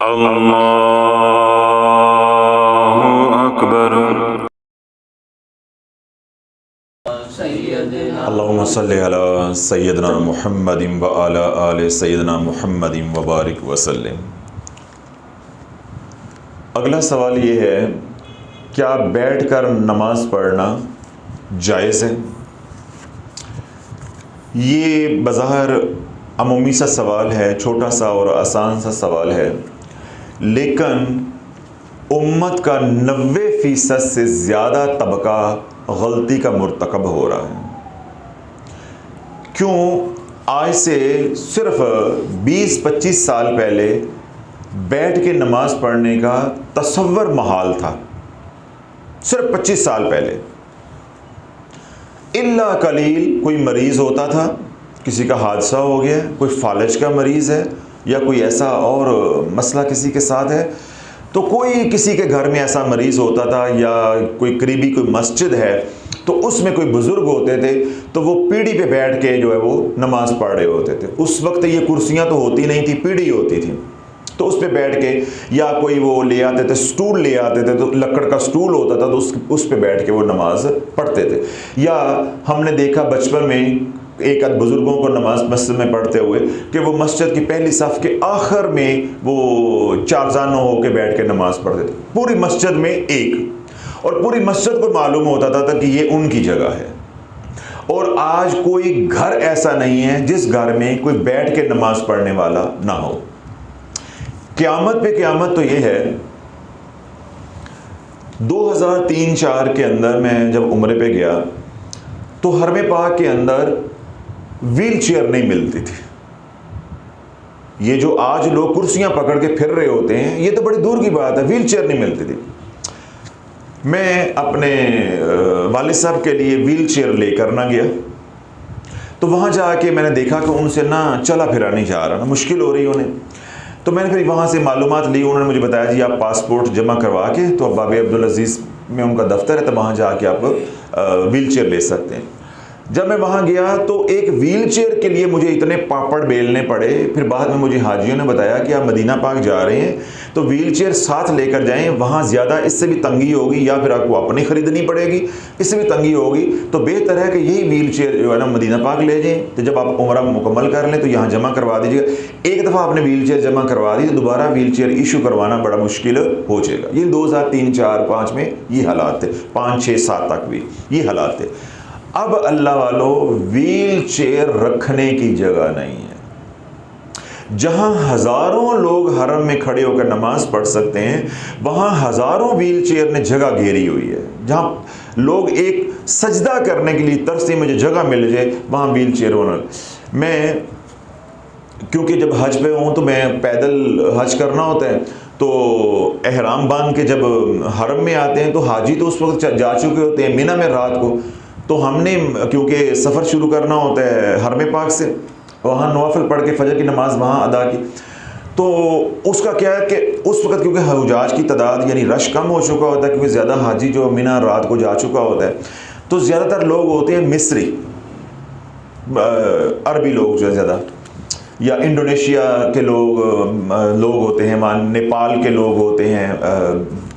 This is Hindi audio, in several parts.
अल्लाहु अकबर। अल्लाहुम्मा सल्लि अला सय्यदना मुहम्मदिन व अला आलि सय्यदना मुहम्मदिन व बारिक वसल्लम। अगला सवाल ये है, क्या बैठकर नमाज पढ़ना जायज़ है? ये बज़ाहिर अमूमी सा सवाल है, छोटा सा और आसान सा सवाल है, लेकिन उम्मत का 90% से ज़्यादा तबका गलती का मुर्तकब हो रहा है। क्यों? आज से सिर्फ 20-25 साल पहले बैठ के नमाज पढ़ने का तसव्वुर महाल था। सिर्फ 25 साल पहले इल्ला कलील कोई मरीज़ होता था, किसी का हादसा हो गया, कोई फालज का मरीज़ है या कोई ऐसा और मसला किसी के साथ है, तो कोई किसी के घर में ऐसा मरीज़ होता था या कोई करीबी कोई मस्जिद है तो उसमें कोई बुज़ुर्ग होते थे तो वो पीढ़ी पे बैठ के जो है वो नमाज़ पढ़ रहे होते थे। उस वक्त ये कुर्सियाँ तो होती नहीं थी, पीढ़ी होती थी, तो उस पे बैठ के, या कोई वो ले आते थे, स्टूल ले आते थे, तो लकड़ का स्टूल होता था तो उस पे बैठ के वो नमाज पढ़ते थे। या हमने देखा बचपन में एक आध बुज़ुर्गों को नमाज मस्जिद में पढ़ते हुए कि वो मस्जिद की पहली सफ़ के आखिर में वो चारजाना होकर बैठ के नमाज पढ़ते थे, पूरी मस्जिद में एक, और पूरी मस्जिद को मालूम होता था कि ये उनकी जगह है। और आज कोई घर ऐसा नहीं है जिस घर में कोई बैठ के नमाज पढ़ने वाला ना हो। क़यामत पे क़यामत तो ये है, 2003-4 के अंदर मैं जब उम्रे पे गया तो हरमे पाक के अंदर व्हील चेयर नहीं मिलती थी। ये जो आज लोग कुर्सियां पकड़ के फिर रहे होते हैं, ये तो बड़ी दूर की बात है, व्हील चेयर नहीं मिलती थी। मैं अपने वालिद साहब के लिए व्हील चेयर लेकर ना गया, तो वहाँ जाके मैंने देखा कि उनसे ना चला फिरा नहीं जा रहा, ना मुश्किल हो रही उन्हें। तो मैंने फिर वहाँ से मालूमात ली, उन्होंने मुझे बताया जी आप पासपोर्ट जमा करवा के तो बाबे अब्दुल अजीज़ में उनका दफ्तर है, तो वहाँ जाके आप व्हील चेयर ले सकते हैं। जब मैं वहाँ गया तो एक व्हील चेयर के लिए मुझे इतने पापड़ बेलने पड़े। फिर बाद में मुझे हाजियों ने बताया कि आप मदीना पाक जा रहे हैं तो व्हील चेयर साथ लेकर जाएं, वहाँ ज़्यादा इससे भी तंगी होगी या फिर आपको अपनी ख़रीदनी पड़ेगी, इससे भी तंगी होगी, तो बेहतर है कि यही व्हील चेयर जो है ना मदीना पाक ले जाएँ। तो जब आप उम्रा मुकम्मल कर लें तो यहाँ जमा करवा दीजिएगा। एक दफ़ा आपने व्हील चेयर जमा करवा दी तो दोबारा व्हील चेयर इशू करवाना बड़ा मुश्किल हो जाएगा। ये 2003, 4, 5 में ये हालात थे, 5, 6, 7 तक भी ये हालात थे। अब अल्लाह वालों, व्हील चेयर रखने की जगह नहीं है। जहां हजारों लोग हरम में खड़े होकर नमाज पढ़ सकते हैं, वहां हजारों व्हील चेयर ने जगह घेरी हुई है। जहां लोग एक सजदा करने के लिए तरसते मुझे जगह मिल जाए, वहां व्हील चेयर होना। मैं क्योंकि जब हज पे हूँ तो मैं पैदल हज करना होता है, तो एहराम बांध के जब हरम में आते हैं तो हाजी तो उस वक्त जा चुके होते हैं मिना में रात को। तो हमने क्योंकि सफ़र शुरू करना होता है हरम पाक से, वहाँ नवाफिल पढ़ के फजर की नमाज़ वहाँ अदा की। तो उसका क्या है कि उस वक्त क्योंकि हुजाज की तादाद यानी रश कम हो चुका होता है, क्योंकि ज़्यादा हाजी जो मिना रात को जा चुका होता है, तो ज़्यादातर लोग होते हैं मिस्री, अरबी लोग जो है ज़्यादा, या इंडोनेशिया के लोग होते हैं, नेपाल के लोग होते हैं,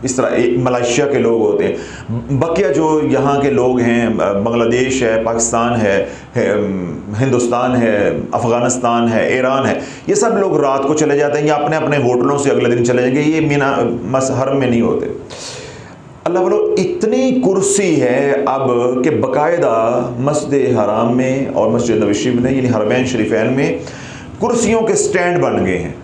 इस तरह मलेशिया के लोग होते हैं। बकिया जो यहाँ के लोग हैं, बांग्लादेश है, पाकिस्तान है, हिंदुस्तान है, अफ़गानिस्तान है, ईरान है, ये सब लोग रात को चले जाते हैं या अपने अपने होटलों से अगले दिन चले जाएंगे। ये मीना हरम में नहीं होते। अल्लाह बोलो इतनी कुर्सी है अब कि बाकायदा मस्जिद हराम में और मस्जिद नबवी शरीफ में यानी हरमैन शरीफैन में कुर्सियों के स्टैंड बन गए हैं,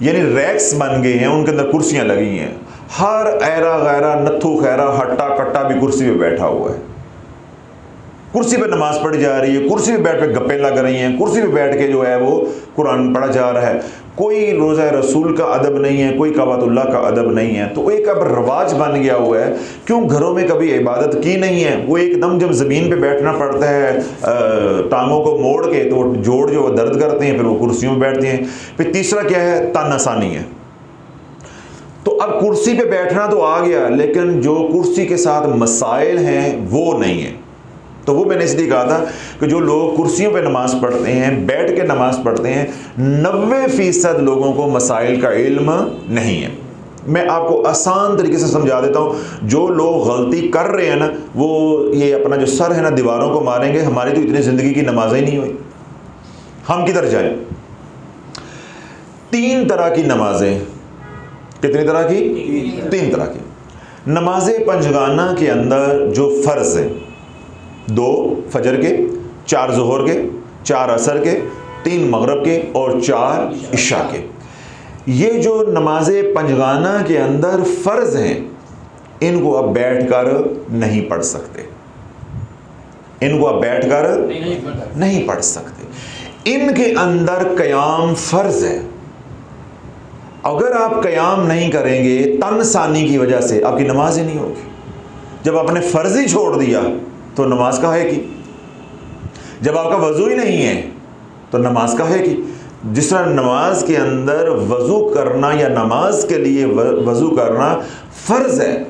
यानी रैक्स बन गए हैं, उनके अंदर कुर्सियां लगी हैं। हर ऐरा गैरा नत्थु खैरा हट्टा कट्टा भी कुर्सी पे बैठा हुआ है, कुर्सी पे नमाज पढ़ी जा रही है, कुर्सी पे बैठ के गप्पे लग रही हैं, कुर्सी पे बैठ के जो है वो कुरान पढ़ा जा रहा है। कोई रोज़ा रसूल का अदब नहीं है, कोई कवातुल्लाह का अदब नहीं है। तो एक अब रवाज बन गया हुआ है। क्यों घरों में कभी इबादत की नहीं है, वो एकदम जब ज़मीन पे बैठना पड़ता है टांगों को मोड़ के, तो जोड़ जो दर्द करते हैं, फिर वो कुर्सियों में बैठते हैं। फिर तीसरा क्या है, तन आसानी है। तो अब कुर्सी पे बैठना तो आ गया, लेकिन जो कुर्सी के साथ मसाइल हैं वो नहीं है। तो वो मैंने इसलिए कहा था कि जो लोग कुर्सियों पे नमाज पढ़ते हैं, बैठ के नमाज पढ़ते हैं, 90% लोगों को मसाइल का इल्म नहीं है। मैं आपको आसान तरीके से समझा देता हूँ। जो लोग गलती कर रहे हैं ना, वो ये अपना जो सर है ना दीवारों को मारेंगे, हमारी तो इतनी ज़िंदगी की नमाजें ही नहीं हुई, हम किधर जाएं। 3 तरह की नमाजें, कितनी तरह की? 3 तरह की नमाज पंजगाना के अंदर जो फ़र्ज़ है, 2 फजर के, 4 ज़ोहर के, 4 असर के, 3 मगरब के और 4 इशा के। ये जो नमाज पंजगाना के अंदर फ़र्ज़ हैं, इनको आप बैठकर नहीं पढ़ सकते, इनको आप बैठकर नहीं पढ़ सकते। इनके अंदर क़याम फ़र्ज़ है। अगर आप क़याम नहीं करेंगे तनसानी की वजह से, आपकी नमाज ही नहीं होगी। जब आपने फ़र्ज़ ही छोड़ दिया तो नमाज का है कि, जब आपका वज़ू ही नहीं है तो नमाज का है कि। जिस तरह नमाज के अंदर वज़ू करना या नमाज के लिए वज़ू करना फ़र्ज़ है,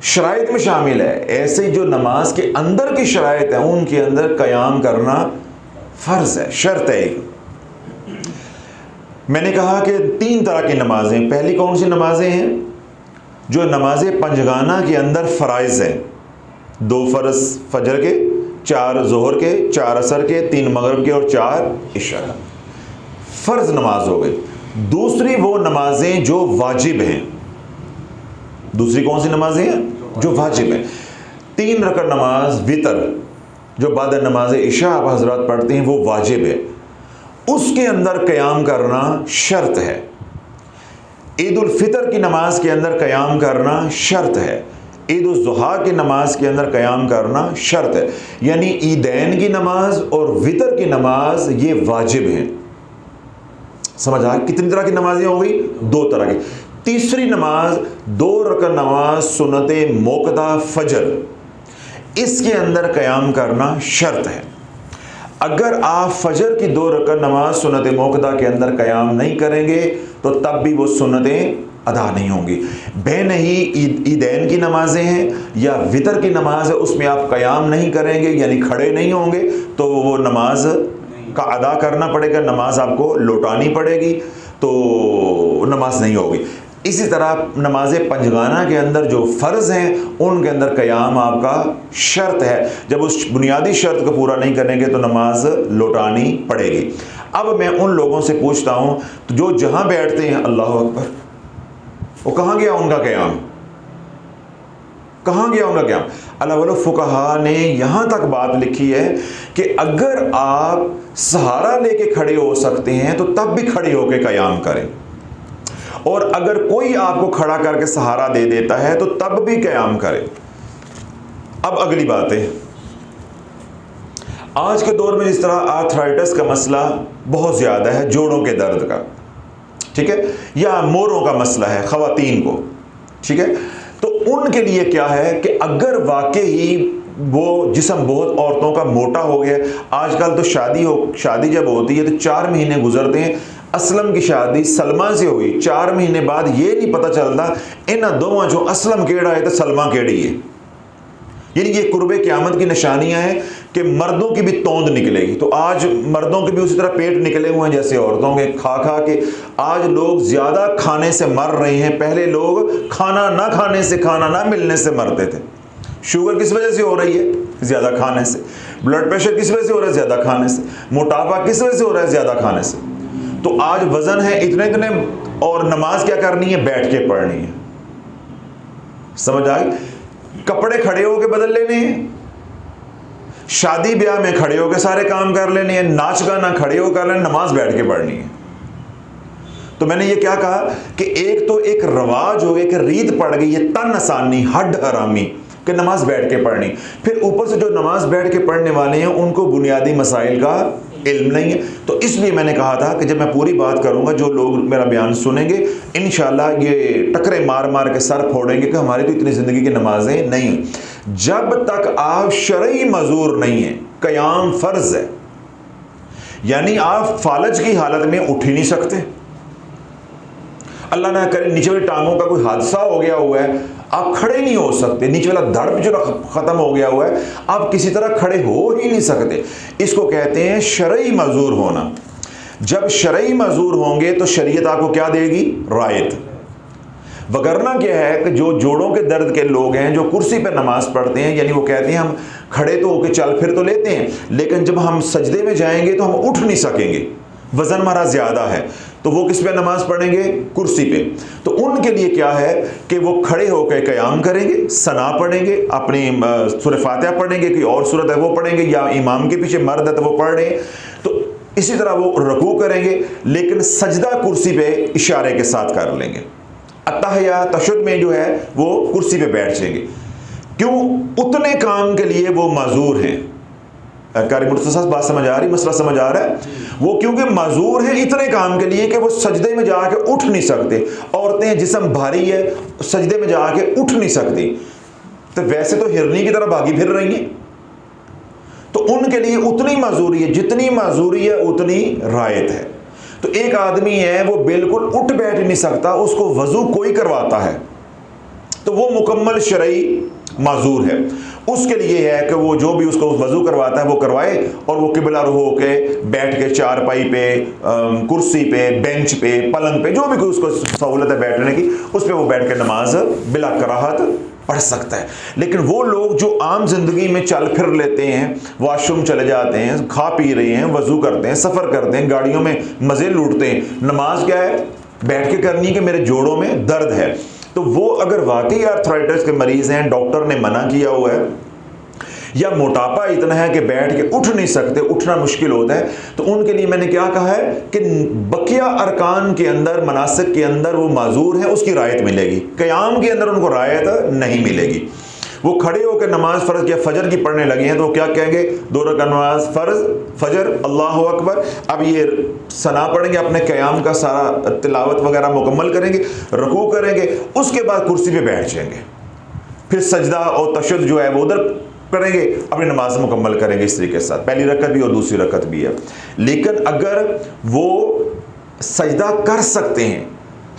शराइत में शामिल है, ऐसे जो नमाज के अंदर की शराइत है उनके अंदर क़याम करना फ़र्ज़ है, शर्त है। मैंने कहा कि 3 तरह की नमाजें। पहली कौन सी नमाजें हैं? जो नमाज पंजगाना के अंदर फ़राइज़ है, 2 फ़र्ज़ फजर के, 4 ज़ोहर के, 4 असर के, 3 मगरब के और 4 इशा का, फ़र्ज़ नमाज हो गई। दूसरी वो नमाजें जो वाजिब हैं। दूसरी कौन सी नमाजें हैं? जो वाजिब हैं। 3 रकअत नमाज वितर जो बाद नमाज इशा आप हज़रात पढ़ते हैं, वो वाजिब है, उसके अंदर क़याम करना शर्त है। ईद उल फितर की नमाज के अंदर क़याम करना शर्त है। ईद उल ज़ुहा की नमाज के अंदर क़याम करना शर्त है। यानी ईदैन की नमाज और वितर की नमाज ये वाजिब हैं। समझ आया? कितनी तरह की नमाजें हो गई? 2 तरह की। तीसरी नमाज 2 रकअत नमाज सुन्नत मोक़दा फजर, इसके अंदर क़याम करना शर्त है। अगर आप फजर की 2 रकअत नमाज सुन्नत मोक़दा के अंदर क़याम नहीं करेंगे तो तब भी वो सुन्नतें अदा नहीं होंगी। बेन ही ईदैन की नमाजें हैं या वितर की नमाज है, उसमें आप क़याम नहीं करेंगे यानी खड़े नहीं होंगे तो वो नमाज का अदा करना पड़ेगा, नमाज आपको लौटानी पड़ेगी, तो नमाज नहीं होगी। इसी तरह नमाज पंजगाना के अंदर जो फ़र्ज़ हैं उनके अंदर क़याम आपका शर्त है। जब उस बुनियादी शर्त को पूरा नहीं करेंगे तो नमाज लौटानी पड़ेगी। अब मैं उन लोगों से पूछता हूँ तो जो जहाँ बैठते हैं, अल्लाह अकबर, वो कहाँ गया उनका क़याम? कहाँ गया उनका क़याम? अल्लाह वालों, फ़ुक़हा ने यहाँ तक बात लिखी है कि अगर आप सहारा लेके खड़े हो सकते हैं तो तब भी खड़े होकर क़याम करें, और अगर कोई आपको खड़ा करके सहारा दे देता है तो तब भी क़याम करें। अब अगली बात है, आज के दौर में जिस तरह आर्थराइटिस का मसला बहुत ज़्यादा है, जोड़ों के दर्द का, ठीक है, या मोरों का मसला है ख़वातीन को, ठीक है, तो उनके लिए क्या है कि अगर वाकई वो जिस्म बहुत औरतों का मोटा हो गया, आजकल तो शादी जब होती है तो 4 महीने गुजरते हैं। असलम की शादी सलमा से हुई, 4 महीने बाद ये नहीं पता चलता इन्हों दोवां जो असलम केड़ा है तो सलमा केड़ी है। यानी ये कुर्बे क़यामत की निशानियां हैं कि मर्दों की भी तोंद निकलेगी। तो आज मर्दों के भी उसी तरह पेट निकले हुए हैं जैसे औरतों के, खा खा के आज लोग ज़्यादा खाने से मर रहे हैं। पहले लोग खाना ना खाने से, खाना ना मिलने से मरते थे। शुगर किस वजह से हो रही है? ज़्यादा खाने से। ब्लड प्रेशर किस वजह से हो रहा है? ज़्यादा खाने से। मोटापा किस वजह से हो रहा है? ज़्यादा खाने से। तो आज वज़न है इतने इतने, और नमाज क्या करनी है? बैठ के पढ़नी है। समझ आई? कपड़े खड़े होके बदल लेने हैं, शादी ब्याह में खड़े होके सारे काम कर लेने हैं, नाच गाना खड़े होकर कर लेना, नमाज बैठ के पढ़नी है। तो मैंने ये क्या कहा कि एक तो एक रवाज हो, एक रीत पड़ गई है, तन आसानी, हड हरामी कि नमाज बैठ के पढ़नी। फिर ऊपर से जो नमाज बैठ के पढ़ने वाले हैं उनको बुनियादी मसाइल का इल्म नहीं है। तो इसलिए मैंने कहा था कि जब मैं पूरी बात करूंगा, जो लोग मेरा बयान सुनेंगे इंशाल्लाह ये टकरे मार मार के सर फोड़ेंगे कि हमारी तो इतनी ज़िंदगी की नमाजें नहीं। जब तक आप शरई मजूर नहीं है, क़याम फ़र्ज़ है, यानी आप फालज की हालत में उठ ही नहीं सकते। अल्लाह ना करे नीचे वाली टांगों का कोई हादसा हो गया हुआ है, आप खड़े नहीं हो सकते, नीचे वाला धड़ जो खत्म हो गया हुआ है, आप किसी तरह खड़े हो ही नहीं सकते। इसको कहते हैं शरई मजूर होना। जब शरई मजूर होंगे तो शरीयत आपको क्या देगी? रायत। वगरना क्या है कि जो जोड़ों के दर्द के लोग हैं, जो कुर्सी पर नमाज पढ़ते हैं, यानी वो कहते हैं हम खड़े तो होके चल फिर तो लेते हैं, लेकिन जब हम सजदे में जाएंगे तो हम उठ नहीं सकेंगे, वजन हमारा ज्यादा है, तो वो किस पे नमाज पढ़ेंगे? कुर्सी पे। तो उनके लिए क्या है कि वो खड़े होकर क़याम करेंगे, सना पढ़ेंगे, अपनी सूरह फातिहा पढ़ेंगे, कोई और सूरत है वो पढ़ेंगे, या इमाम के पीछे मर्द है तो वो पढ़ रहे हैं, तो इसी तरह वो रुकू करेंगे, लेकिन सजदा कुर्सी पे इशारे के साथ कर लेंगे। अत्तहिया तशहुद में जो है वो कुर्सी पे बैठ जाएंगे। क्यों? उतने काम के लिए वो माजूर हैं। कारी मुर्तज़ा बात समझ आ रही, मसला समझ आ रहा है? वो क्योंकि माजूर हैं इतने काम के लिए कि वो सजदे में जाके उठ नहीं सकते। औरतें जिस्म भारी है, सजदे में जाके उठ नहीं सकती, तो वैसे तो हिरनी की तरह भागी फिर रही हैं, तो उनके लिए उतनी माजूरी है, जितनी माजूरी है उतनी रायत है। तो एक आदमी है वो बिल्कुल उठ बैठ नहीं सकता, उसको वजू कोई करवाता है, तो वो मुकम्मल शरई माजूर है। उसके लिए है कि वो जो भी उसको वजू करवाता है वो करवाए, और वो किबला रुख होके बैठ के चारपाई पे, कुर्सी पे, बेंच पे, पलंग पे, जो भी कोई उसको सहूलत है बैठने की, उस पर वो बैठ के नमाज बिला कराहत पढ़ सकता है। लेकिन वो लोग जो आम जिंदगी में चल फिर लेते हैं, वॉशरूम चले जाते हैं, खा पी रहे हैं, वजू करते हैं, सफ़र करते हैं, गाड़ियों में मज़े लूटते हैं, नमाज क्या है? बैठ के करनी है कि मेरे जोड़ों में दर्द है। तो वो अगर वाकई आर्थराइटिस के मरीज़ हैं, डॉक्टर ने मना किया हुआ है, या मोटापा इतना है कि बैठ के उठ नहीं सकते, उठना मुश्किल होता है, तो उनके लिए मैंने क्या कहा है कि बकिया अरकान के अंदर, मनासिक के अंदर वो माजूर है, उसकी रायत मिलेगी। क़याम के अंदर उनको रायत नहीं मिलेगी। वो खड़े होकर नमाज फ़र्ज या फजर की पढ़ने लगे हैं, तो वो क्या कहेंगे? 2 रकात नमाज फ़र्ज, फजर, अल्लाह अकबर। अब ये सना पढ़ेंगे, अपने क़याम का सारा तिलावत वगैरह मुकम्मल करेंगे, रुकू करेंगे, उसके बाद कुर्सी पे बैठ जाएंगे, फिर सजदा और तशहुद जो है वो उधर करेंगे, अपनी नमाज मुकम्मल करेंगे इस तरीके से साथ, पहली रकत भी और दूसरी रकत भी है। लेकिन अगर वो सजदा कर सकते हैं,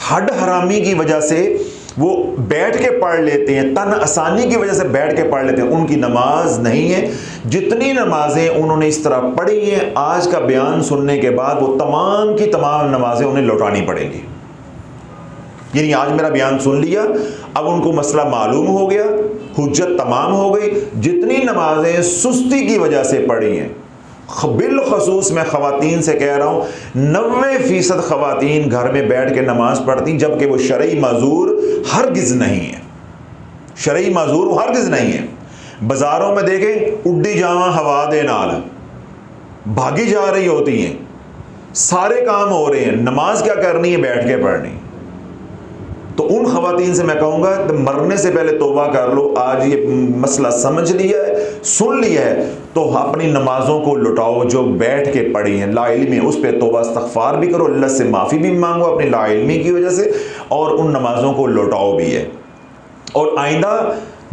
हड हरामी की वजह से वो बैठ के पढ़ लेते हैं, तन आसानी की वजह से बैठ के पढ़ लेते हैं, उनकी नमाज नहीं है। जितनी नमाजें उन्होंने इस तरह पढ़ी हैं, आज का बयान सुनने के बाद वो तमाम की तमाम नमाजें उन्हें लौटानी पड़ेंगी। यानी आज मेरा बयान सुन लिया, अब उनको मसला मालूम हो गया, हुज्जत तमाम हो गई। जितनी नमाजें सुस्ती की वजह से पढ़ी हैं, बिलखसूस मैं ख़वातीन से कह रहा हूँ, 90% ख़वातीन घर में बैठ के नमाज पढ़ती, जबकि वो शरई माजूर हरगिज़ नहीं है। शरई माजूर हरगिज़ नहीं है। बाज़ारों में देखें, उड्डी जावा हवा दे नाल भागी जा रही होती हैं, सारे काम हो रहे हैं, नमाज क्या करनी है? बैठ के पढ़नी। तो उन ख़वातीन से मैं कहूँगा तो मरने से पहले तौबा कर लो। आज ये मसला समझ लिया है, सुन लिया है, तो अपनी नमाज़ों को लुटाओ जो बैठ के पढ़ी हैं, लाइल्मी, उस पर तौबा इस्तग़फ़ार भी करो, अल्लाह से माफ़ी भी मांगो अपनी लाइल्मी की वजह से, और उन नमाज़ों को लुटाओ भी है। और आइंदा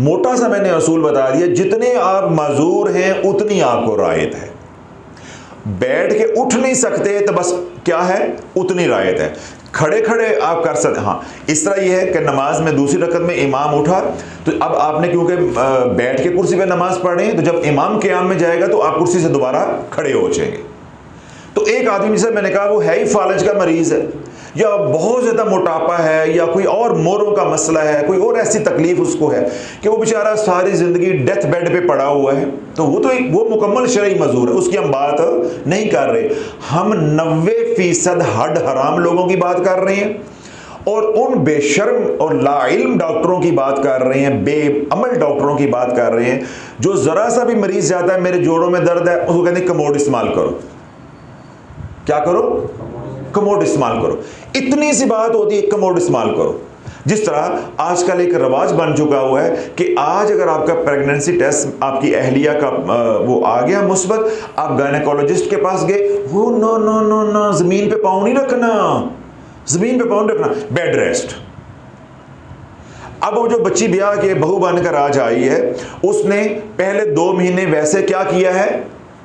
मोटा सा मैंने असूल बता दिया, जितने आप माजूर हैं उतनी आपको रायत है। बैठ के उठ नहीं सकते तो बस क्या है? उतनी रायत है। खड़े खड़े आप कर सकते। हाँ, इस तरह यह है कि नमाज में दूसरी रकत में इमाम उठा, तो अब आपने क्योंकि बैठ के कुर्सी पे नमाज पढ़े, तो जब इमाम क़याम में जाएगा तो आप कुर्सी से दोबारा खड़े हो जाएंगे। तो एक आदमी से मैंने कहा वो है ही फालज का मरीज़ है, या बहुत ज़्यादा मोटापा है, या कोई और मोरों का मसला है, कोई और ऐसी तकलीफ़ उसको है कि वो बेचारा सारी ज़िंदगी डेथ बेड पे पड़ा हुआ है, तो वो मुकम्मल शरई मजूर है, उसकी हम बात नहीं कर रहे। हम 90% हड हराम लोगों की बात कर रहे हैं, और उन बेशर्म और लाइल्म डॉक्टरों की बात कर रहे हैं, बेअमल डॉक्टरों की बात कर रहे हैं, जो ज़रा सा भी मरीज़ जाता है मेरे जोड़ों में दर्द है, उसको कहते हैं कमोड इस्तेमाल करो। क्या करो? कमोड इस्तेमाल करो। इतनी सी बात होती है, कमोड इस्तेमाल करो। जिस तरह आजकल एक रवाज बन चुका हुआ है कि आज अगर आपका प्रेगनेंसी टेस्ट, आपकी अहलिया का वो आ गया मुस्बत, आप गायनेकोलॉजिस्ट के पास गए, वो नो नो नो नो, ज़मीन पे पाँव नहीं रखना, ज़मीन पे पाँव रखना, बेड रेस्ट। अब वो जो बच्ची ब्याह के बहू बनकर आज आई है, उसने पहले 2 महीने वैसे क्या किया है?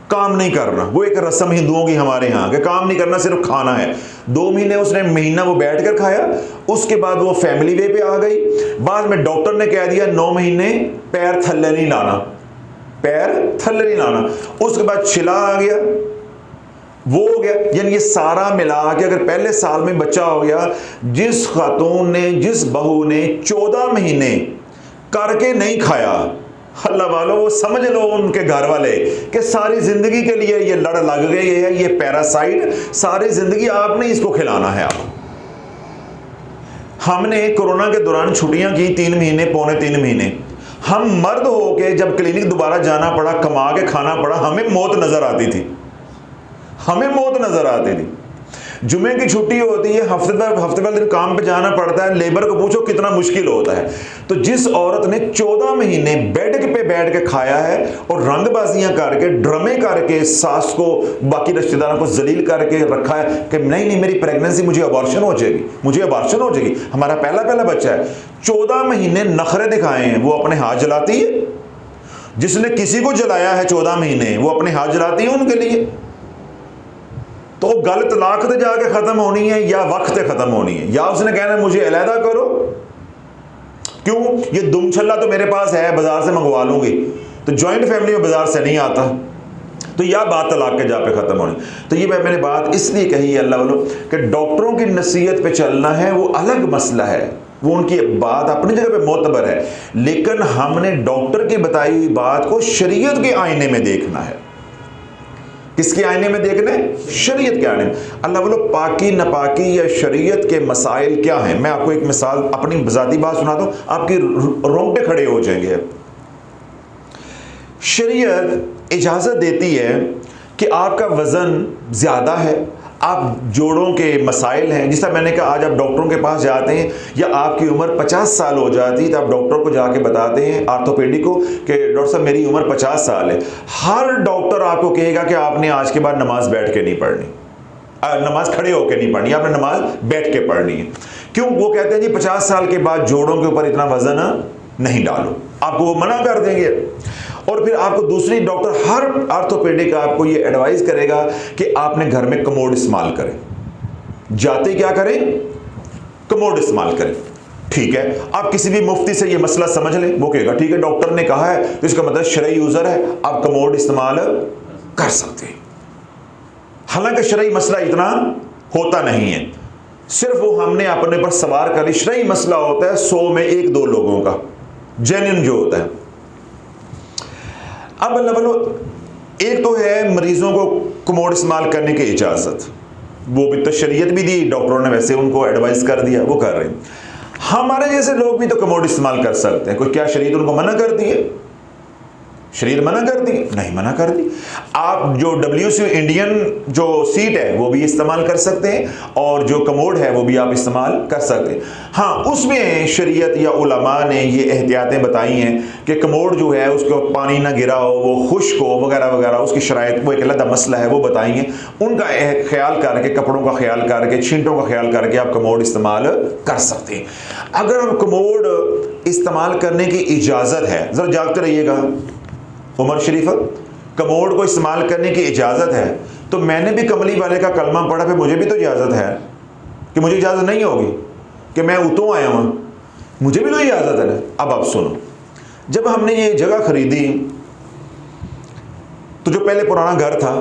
काम नहीं करना, वो एक रस्म हिंदुओं की हमारे यहाँ कि काम नहीं करना, सिर्फ खाना है। 2 महीने उसने महीना वो बैठ कर खाया, उसके बाद वो फैमिली वे पे आ गई। बाद में डॉक्टर ने कह दिया 9 महीने पैर थल्ले नहीं लाना, पैर थल्ले नहीं लाना। उसके बाद छिला आ गया, वो हो गया। यानी ये सारा मिला के अगर पहले साल में बच्चा हो गया, जिस खातून ने, जिस बहू ने 14 महीने करके नहीं खाया, अल्लाह वालों, वो समझ लो उनके घर वाले कि सारी जिंदगी के लिए ये लड़ लग गई है, ये पैरासाइट सारी जिंदगी आपने इसको खिलाना है। आप हमने कोरोना के दौरान छुट्टियां की 3 महीने, पौने 3 महीने। हम मर्द होके जब क्लिनिक दोबारा जाना पड़ा, कमा के खाना पड़ा, हमें मौत नजर आती थी, हमें मौत नजर आती थी। जुमे की छुट्टी होती है, हफ्ते भर दिन काम पे जाना पड़ता है, लेबर को पूछो कितना मुश्किल होता है। तो जिस औरत ने 14 महीने बेड पे बैठ के खाया है और रंगबाजियां करके, ड्रामे करके, सास को, बाकी रिश्तेदारों को जलील करके रखा है कि नहीं मेरी प्रेगनेंसी, मुझे अबॉर्शन हो जाएगी, मुझे अबॉर्शन हो जाएगी, हमारा पहला बच्चा है। 14 महीने नखरे दिखाए हैं, वो अपने हाथ जलाती है। जिसने किसी को जलाया है 14 महीने, वो अपने हाथ जलाती है उनके लिए। तो गल तलाक से जाके खत्म होनी है या वक्त से खत्म होनी है, या उसने कहना है मुझे अलहदा करो, क्यों, ये दुम छल्ला तो मेरे पास है, बाजार से मंगवा लूंगी। तो जॉइंट फैमिली में बाजार से नहीं आता, तो या बात तलाक के जा पे खत्म होनी। तो ये मैंने बात इसलिए कही है अल्लाह वालों कि डॉक्टरों की नसीहत पे चलना है, वो अलग मसला है, वो उनकी बात अपनी जगह पे मोतबर है, लेकिन हमने डॉक्टर की बताई हुई बात को शरीयत के आईने में देखना है। किसके आईने में देखने? शरीयत के आईने में। अल्लाह बोलो पाकी नपाकी या शरीयत के मसाइल क्या हैं। मैं आपको एक मिसाल, अपनी ज़ाती बात सुनाता हूँ, आपकी रोंगटे खड़े हो जाएंगे। शरीयत इजाज़त देती है कि आपका वज़न ज़्यादा है, आप जोड़ों के मसाइल हैं, जिस तरह मैंने कहा आज आप डॉक्टरों के पास जाते हैं या आपकी उम्र 50 साल हो जाती है तो आप डॉक्टर को जाके बताते हैं, आर्थोपेडिक को, कि डॉक्टर साहब मेरी उम्र 50 साल है। हर डॉक्टर आपको कहेगा कि आपने आज के बाद नमाज बैठ के नहीं पढ़नी, नमाज खड़े होकर नहीं पढ़नी, आपने नमाज बैठ के पढ़नी है। क्यों? वो कहते हैं जी 50 साल के बाद जोड़ों के ऊपर इतना वजन नहीं डालो, आपको वो मना कर देंगे। और फिर आपको दूसरी डॉक्टर, हर आर्थोपेडिक आपको ये एडवाइस करेगा कि आपने घर में कमोड इस्तेमाल करें, जाते क्या करें, कमोड इस्तेमाल करें। ठीक है, आप किसी भी मुफ्ती से ये मसला समझ लें, वो कहेगा ठीक है डॉक्टर ने कहा है तो इसका मतलब शरई यूजर है, आप कमोड इस्तेमाल कर सकते हैं। हालांकि शरई मसला इतना होता नहीं है, सिर्फ वो हमने अपने पर सवार कर ली। शरई मसला होता है 100 में 1-2 लोगों का, जेन्युइन जो होता है। अब अल्लाह वालों, एक तो है मरीजों को कमोड इस्तेमाल करने की इजाज़त, वो भी तो शरीयत भी दी, डॉक्टरों ने वैसे उनको एडवाइस कर दिया, वो कर रहे हैं। हमारे जैसे लोग भी तो कमोड इस्तेमाल कर सकते हैं, कोई क्या शरीयत उनको मना कर दी है? शरीयत मना कर दी? नहीं मना कर दी। आप जो WCO इंडियन जो सीट है वो भी इस्तेमाल कर सकते हैं, और जो कमोड है वो भी आप इस्तेमाल कर सकते हैं। हाँ, उसमें शरीयत या उलमा ने ये एहतियातें बताई हैं कि कमोड जो है उसको पानी ना गिरा हो, वो खुश्क हो, वगैरह वगैरह, उसकी शराइत, वो एक अलग मसला है, वो बताएंगे। उनका ख्याल करके, कपड़ों का ख्याल करके, छींटों का ख्याल करके आप कमोड इस्तेमाल कर सकते हैं। अगर हम कमोड इस्तेमाल करने की इजाज़त है, ज़रा जागते रहिएगा, उमर शरीफ कमोड को इस्तेमाल करने की इजाज़त है, तो मैंने भी कमली वाले का कलमा पढ़ा, फिर मुझे भी तो इजाज़त है कि मुझे इजाज़त नहीं होगी कि मैं उतों आया हूँ, मुझे भी तो इजाज़त है। अब आप सुनो, जब हमने ये जगह खरीदी तो जो पहले पुराना घर था,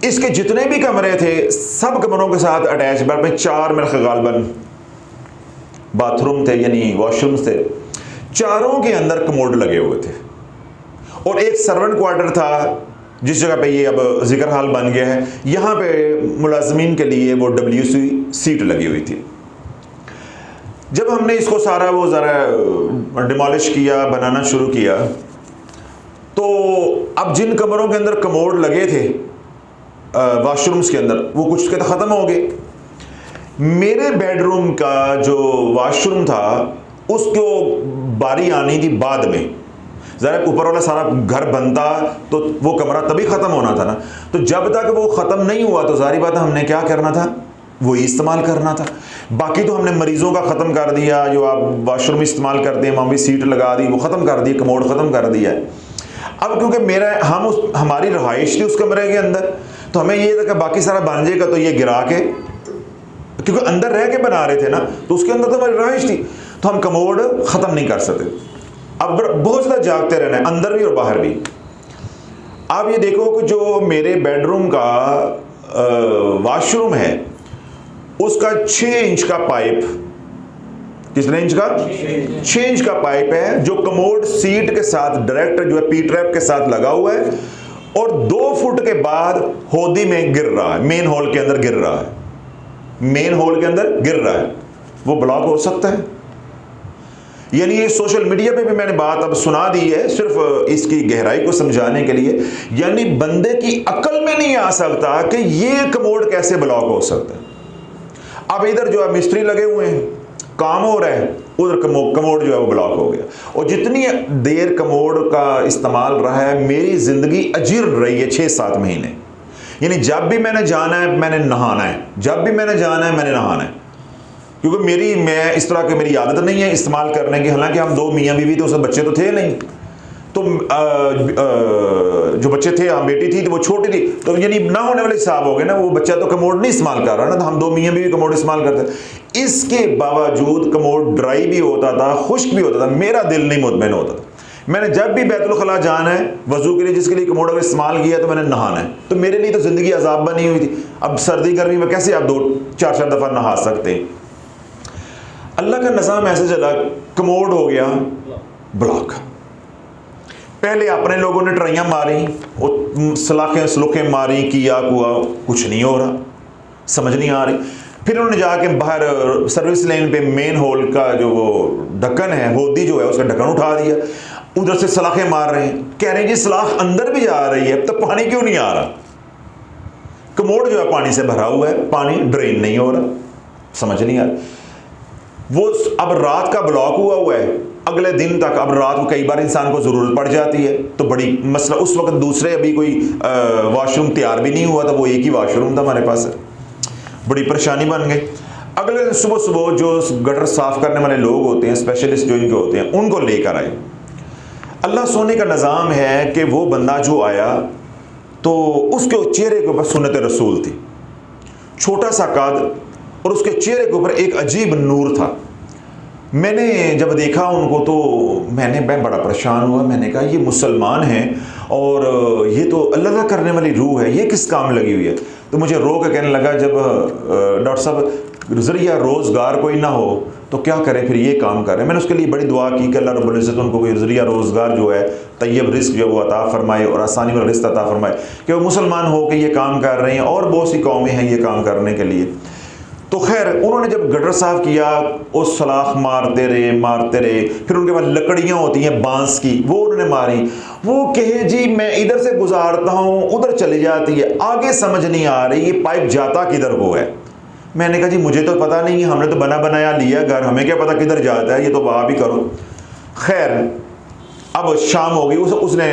इसके जितने भी कमरे थे सब कमरों के साथ अटैच, में 4 मेरे गालबन बाथरूम थे, यानी वॉशरूम्स थे, चारों के अंदर कमोड लगे हुए थे। और एक सर्वेंट क्वार्टर था जिस जगह पे ये अब जिक्र हाल बन गया है, यहाँ पे मुलाजमीन के लिए वो WC सीट लगी हुई थी। जब हमने इसको सारा वो ज़रा डिमोलिश किया, बनाना शुरू किया, तो अब जिन कमरों के अंदर कमोड लगे थे वॉशरूम्स के अंदर, वो कुछ के तो ख़त्म हो गए। मेरे बेडरूम का जो वॉशरूम था उसको बारी आनी थी बाद में, ज़रा ऊपर वाला सारा घर बनता तो वो कमरा तभी ख़त्म होना था ना। तो जब तक वो ख़त्म नहीं हुआ तो सारी बात हमने क्या करना था, वही इस्तेमाल करना था। बाकी तो हमने मरीज़ों का ख़त्म कर दिया, जो आप वॉशरूम इस्तेमाल करते हैं वहाँ भी सीट लगा दी, वो ख़त्म कर दी, कमोड ख़त्म कर दिया है। अब क्योंकि हमारी रहाइश थी उस कमरे के अंदर, तो हमें ये था कि बाकी सारा बन जाएगा, तो ये गिरा के, क्योंकि अंदर रह के बना रहे थे ना, तो उसके अंदर तो हमारी रहाइश थी, तो हम कमोड ख़त्म नहीं कर सकते। अब बहुत ज़्यादा जागते रहना है, अंदर भी और बाहर भी। आप ये देखो कि जो मेरे बेडरूम का वॉशरूम है, उसका 6 इंच का पाइप, कितने इंच का? 6 इंच का पाइप है, जो कमोड सीट के साथ डायरेक्ट जो है पी ट्रैप के साथ लगा हुआ है, और 2 फुट के बाद होदी में गिर रहा है, मेन होल के अंदर गिर रहा है, मेन होल के अंदर गिर रहा है। वो ब्लॉक हो सकता है। यानी ये सोशल मीडिया पे भी मैंने बात अब सुना दी है, सिर्फ इसकी गहराई को समझाने के लिए। यानी बंदे की अकल में नहीं आ सकता कि ये कमोड कैसे ब्लॉक हो सकता है। अब इधर जो है मिस्त्री लगे हुए हैं, काम हो रहा है, उधर कमोड जो है वो ब्लॉक हो गया। और जितनी देर कमोड का इस्तेमाल रहा है, मेरी ज़िंदगी अजीर रही है 6-7 महीने। यानी जब भी मैंने जाना है मैंने नहाना है, जब भी मैंने जाना है मैंने नहाना है, क्योंकि मैं इस तरह की मेरी आदत नहीं है इस्तेमाल करने की। हालांकि हम 2 मियाँ बीवी थे, उसमें बच्चे तो थे नहीं, तो जो बच्चे थे, हम बेटी थी तो वो छोटी थी, तो यानी ना होने वाले हिसाब हो गए ना, वो बच्चा तो कमोड नहीं इस्तेमाल कर रहा ना, तो हम 2 मियाँ बीवी कमोड इस्तेमाल करते। इसके बावजूद कमोड ड्राई भी होता था, खुश्क भी होता था, मेरा दिल नहीं मुतमईन होता था। मैंने जब भी बैतुल खला जाना है वजू के लिए, जिसके लिए कमोड अगर इस्तेमाल किया तो मैंने नहाना है, तो मेरे लिए तो ज़िंदगी अजाब बनी हुई थी। अब सर्दी गर्मी में कैसे आप 2-4 दफ़ा नहा सकते हैं? अल्लाह का निज़ाम ऐसे चला, कमोड हो गया ब्लॉक। पहले अपने लोगों ने ट्राइयाँ मारी, सलाखें सलूखें मारी, किया कुआ, कुछ नहीं हो रहा, समझ नहीं आ रही। फिर उन्होंने जाके बाहर सर्विस लाइन पे मेन होल का जो वो ढक्कन है, होदी जो है, उसका ढक्कन उठा दिया, उधर से सलाखें मार रहे हैं, कह रहे हैं जी सलाख अंदर भी जा रही है, तो पानी क्यों नहीं आ रहा? कमोड जो है पानी से भरा हुआ है, पानी ड्रेन नहीं हो रहा, समझ नहीं आ रहा। वो अब रात का ब्लॉक हुआ है, अगले दिन तक, अब रात को कई बार इंसान को ज़रूरत पड़ जाती है, तो बड़ी मसला। उस वक्त दूसरे अभी कोई वॉशरूम तैयार भी नहीं हुआ था, वो एक ही वॉशरूम था हमारे पास, बड़ी परेशानी बन गई। अगले दिन सुबह सुबह जो गटर साफ़ करने वाले लोग होते हैं, स्पेशलिस्ट जो इनके होते हैं, उनको लेकर आए। अल्लाह सोने का निज़ाम है कि वो बंदा जो आया तो उसके चेहरे के ऊपर सुन्नत रसूल थी, छोटा सा कद, और उसके चेहरे के ऊपर एक अजीब नूर था। मैंने जब देखा उनको तो मैं बड़ा परेशान हुआ। मैंने कहा ये मुसलमान हैं और ये तो अल्लाह करने वाली रूह है, ये किस काम लगी हुई है? तो मुझे रो के कहने लगा, जब डॉक्टर साहब ज़रिया रोज़गार कोई ना हो तो क्या करें, फिर ये काम करें। मैंने उसके लिए बड़ी दुआ की कि अल्लाह रब्बुल इज़्ज़त उनको कोई ज़रिया रोज़गार जो है, तैयब रिस्क जो वो अता फरमाए और आसानी वाला रिस्क अता फरमाए, कि वो मुसलमान हो के ये काम कर रहे हैं, और बहुत सी कौमें हैं ये काम करने के लिए। तो खैर उन्होंने जब गटर साफ किया, उस सलाख मारते रहे, फिर उनके पास लकड़ियाँ होती हैं बांस की, वो उन्होंने मारी। वो कहे जी मैं इधर से गुजारता हूँ, उधर चली जाती है, आगे समझ नहीं आ रही ये पाइप जाता किधर को है। मैंने कहा जी मुझे तो पता नहीं है, हमने तो बना बनाया लिया घर, हमें क्या पता किधर जाता है, ये तो आप ही करो। खैर अब शाम हो गई, उसने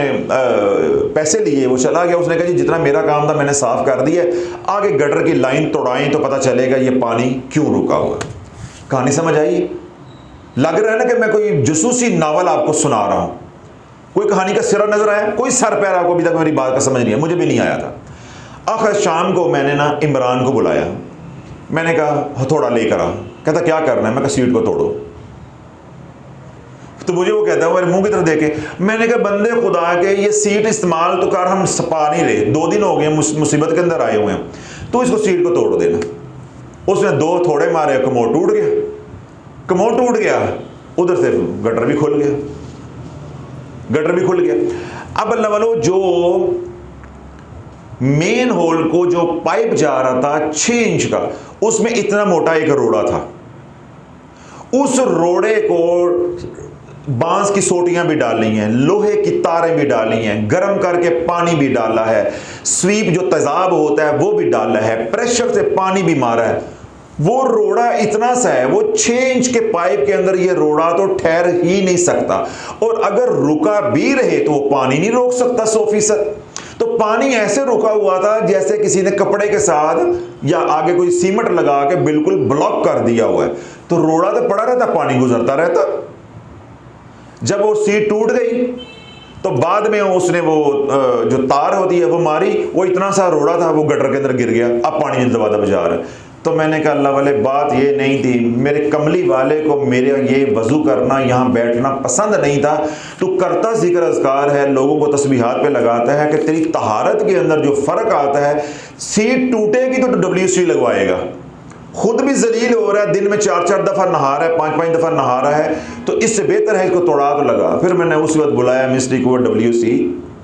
पैसे लिए, वो चला गया। उसने कहा जी जितना मेरा काम था मैंने साफ़ कर दिया, आगे गटर की लाइन तोड़ाएं तो पता चलेगा ये पानी क्यों रुका हुआ। कहानी समझ आई? लग रहा है ना कि मैं कोई जसूसी नावल आपको सुना रहा हूँ। कोई कहानी का सिरा नजर आया? कोई सर पैर आपको अभी तक मेरी बात का समझ नहीं है, मुझे भी नहीं आया था। आखिर शाम को मैंने ना इमरान को बुलाया, मैंने कहा हथौड़ा लेकर आ। कहता क्या करना है? मैं कहा सीट को तोड़ो। तो मुझे वो कहता है मेरे मुंह की तरफ देखे, मैंने कहा बंदे खुदा के ये सीट इस्तेमाल तो कर, हम सपा नहीं रहे, 2 दिन हो गए मुसीबत के अंदर आए हुए हैं, तो इसको सीट को तोड़ देना। उसने 2 थोड़े मारे, कमोड टूट गया, उधर से गटर भी खुल गया। अब अल्लाह वालों, जो मेन होल को जो पाइप जा रहा था 6 इंच का, उसमें इतना मोटा एक रोड़ा था। उस रोड़े को बांस की सोटियां भी डाली हैं, लोहे की तारें भी डाली हैं, गर्म करके पानी भी डाला है, स्वीप जो तेजाब होता है वो भी डाला है, प्रेशर से पानी भी मारा है। वो रोड़ा इतना सा है, वो 6 इंच के पाइप के अंदर ये रोड़ा तो ठहर ही नहीं सकता, और अगर रुका भी रहे तो वो पानी नहीं रोक सकता 100%। तो पानी ऐसे रुका हुआ था जैसे किसी ने कपड़े के साथ या आगे कोई सीमेंट लगा के बिल्कुल ब्लॉक कर दिया हुआ है। तो रोड़ा तो पड़ा रहता, पानी गुजरता रहता। जब वो सीट टूट गई तो बाद में उसने वो जो तार होती है वो मारी, वो इतना सा रोड़ा था वो गटर के अंदर गिर गया, अब पानी दबा दबा जा रहा है। तो मैंने कहा अल्लाह वाले बात ये नहीं थी, मेरे कमली वाले को मेरे ये वज़ू करना, यहाँ बैठना पसंद नहीं था। तो करता जिक्र अज़कार है, लोगों को तस्बीहात पे लगाता है कि तेरी तहारत के अंदर जो फ़र्क आता है, सीट टूटेगी तो WC लगवाएगा, खुद भी जलील हो रहा है, दिन में 4-4 दफ़ा नहा रहा है, 5-5 दफ़ा नहा रहा है, तो इससे बेहतर है इसको तोड़ा तो लगा। फिर मैंने उस वक्त बुलाया मिस्त्री को, WC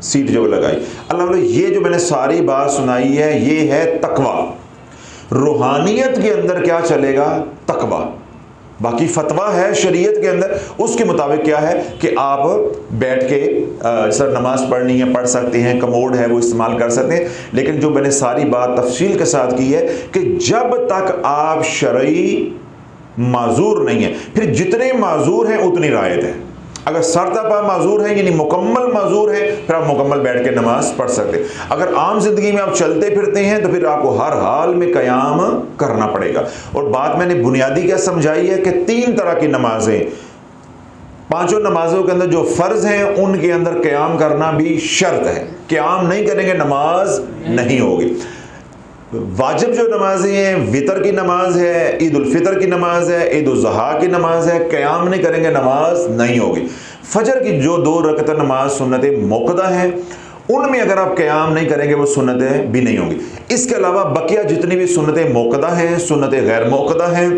सीट जो लगाई। अल्लाह वाले ये जो मैंने सारी बात सुनाई है ये है तकवा। रूहानियत के अंदर क्या चलेगा? तकवा। बाकी फतवा है शरीयत के अंदर, उसके मुताबिक क्या है कि आप बैठ के सर नमाज पढ़नी है पढ़ सकते हैं, कमोड है वो इस्तेमाल कर सकते हैं। लेकिन जो मैंने सारी बात तफसील के साथ की है कि जब तक आप शरई माजूर नहीं है, फिर जितने माजूर हैं उतनी रायत है। अगर सरतपा माजूर है यानी मुकम्मल माजूर है, फिर आप मुकम्मल बैठ के नमाज पढ़ सकते हैं। अगर आम जिंदगी में आप चलते फिरते हैं तो फिर आपको हर हाल में क़याम करना पड़ेगा। और बात मैंने बुनियादी क्या समझाई है कि 3 तरह की नमाजें, 5 नमाजों के अंदर जो फ़र्ज़ हैं उनके अंदर क़याम करना भी शर्त है। क़याम नहीं करेंगे नमाज नहीं होगी। वाजिब जो नमाजें हैं, वितर की नमाज है, ईद उल फितर की नमाज है, ईद उल ज़ुहा की नमाज है, क़याम नहीं करेंगे नमाज नहीं होगी। फजर की जो 2 रकअत नमाज सुन्नतें मौक़दा हैं उनमें अगर आप क़याम नहीं करेंगे वो सुन्नतें भी नहीं होंगी। इसके अलावा बकिया जितनी भी सुन्नतें मौक़दा हैं, सुन्नतें गैर मौक़दा हैं,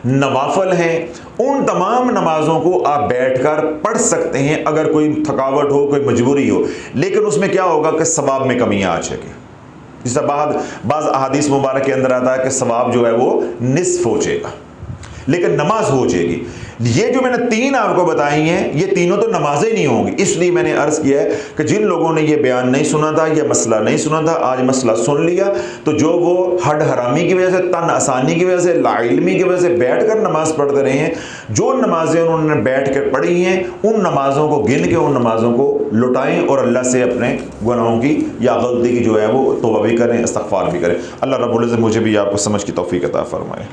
नवाफल हैं, उन तमाम नमाजों को आप बैठकर पढ़ सकते हैं अगर कोई थकावट हो, कोई मजबूरी हो। लेकिन उसमें क्या होगा कि सवाब में कमियाँ आ सके। जिससे बाज़ अहादीस मुबारक के अंदर आता है कि सवाब जो है वो निस्फ हो जाएगा, लेकिन नमाज हो जाएगी। ये जो मैंने 3 आपको बताई हैं ये तीनों तो नमाजें नहीं होंगी। इसलिए मैंने अर्ज़ किया है कि जिन लोगों ने ये बयान नहीं सुना था, यह मसला नहीं सुना था, आज मसला सुन लिया, तो जो वो हड हरामी की वजह से, तन आसानी की वजह से, लाइल्मी की वजह से बैठ कर नमाज पढ़ते रहे हैं, जो नमाजें उन्होंने बैठ कर पढ़ी हैं उन नमाज़ों को गिन के उन नमाज़ों को लुटाएँ और अल्लाह से अपने गुनाहों की या गलती की जो है वो तौबा भी करें, इस्तग़फ़ार भी करें। अल्लाह रब्बुल इज़्ज़त मुझे भी आपको समझ की तौफ़ीक़ अता फ़रमाए।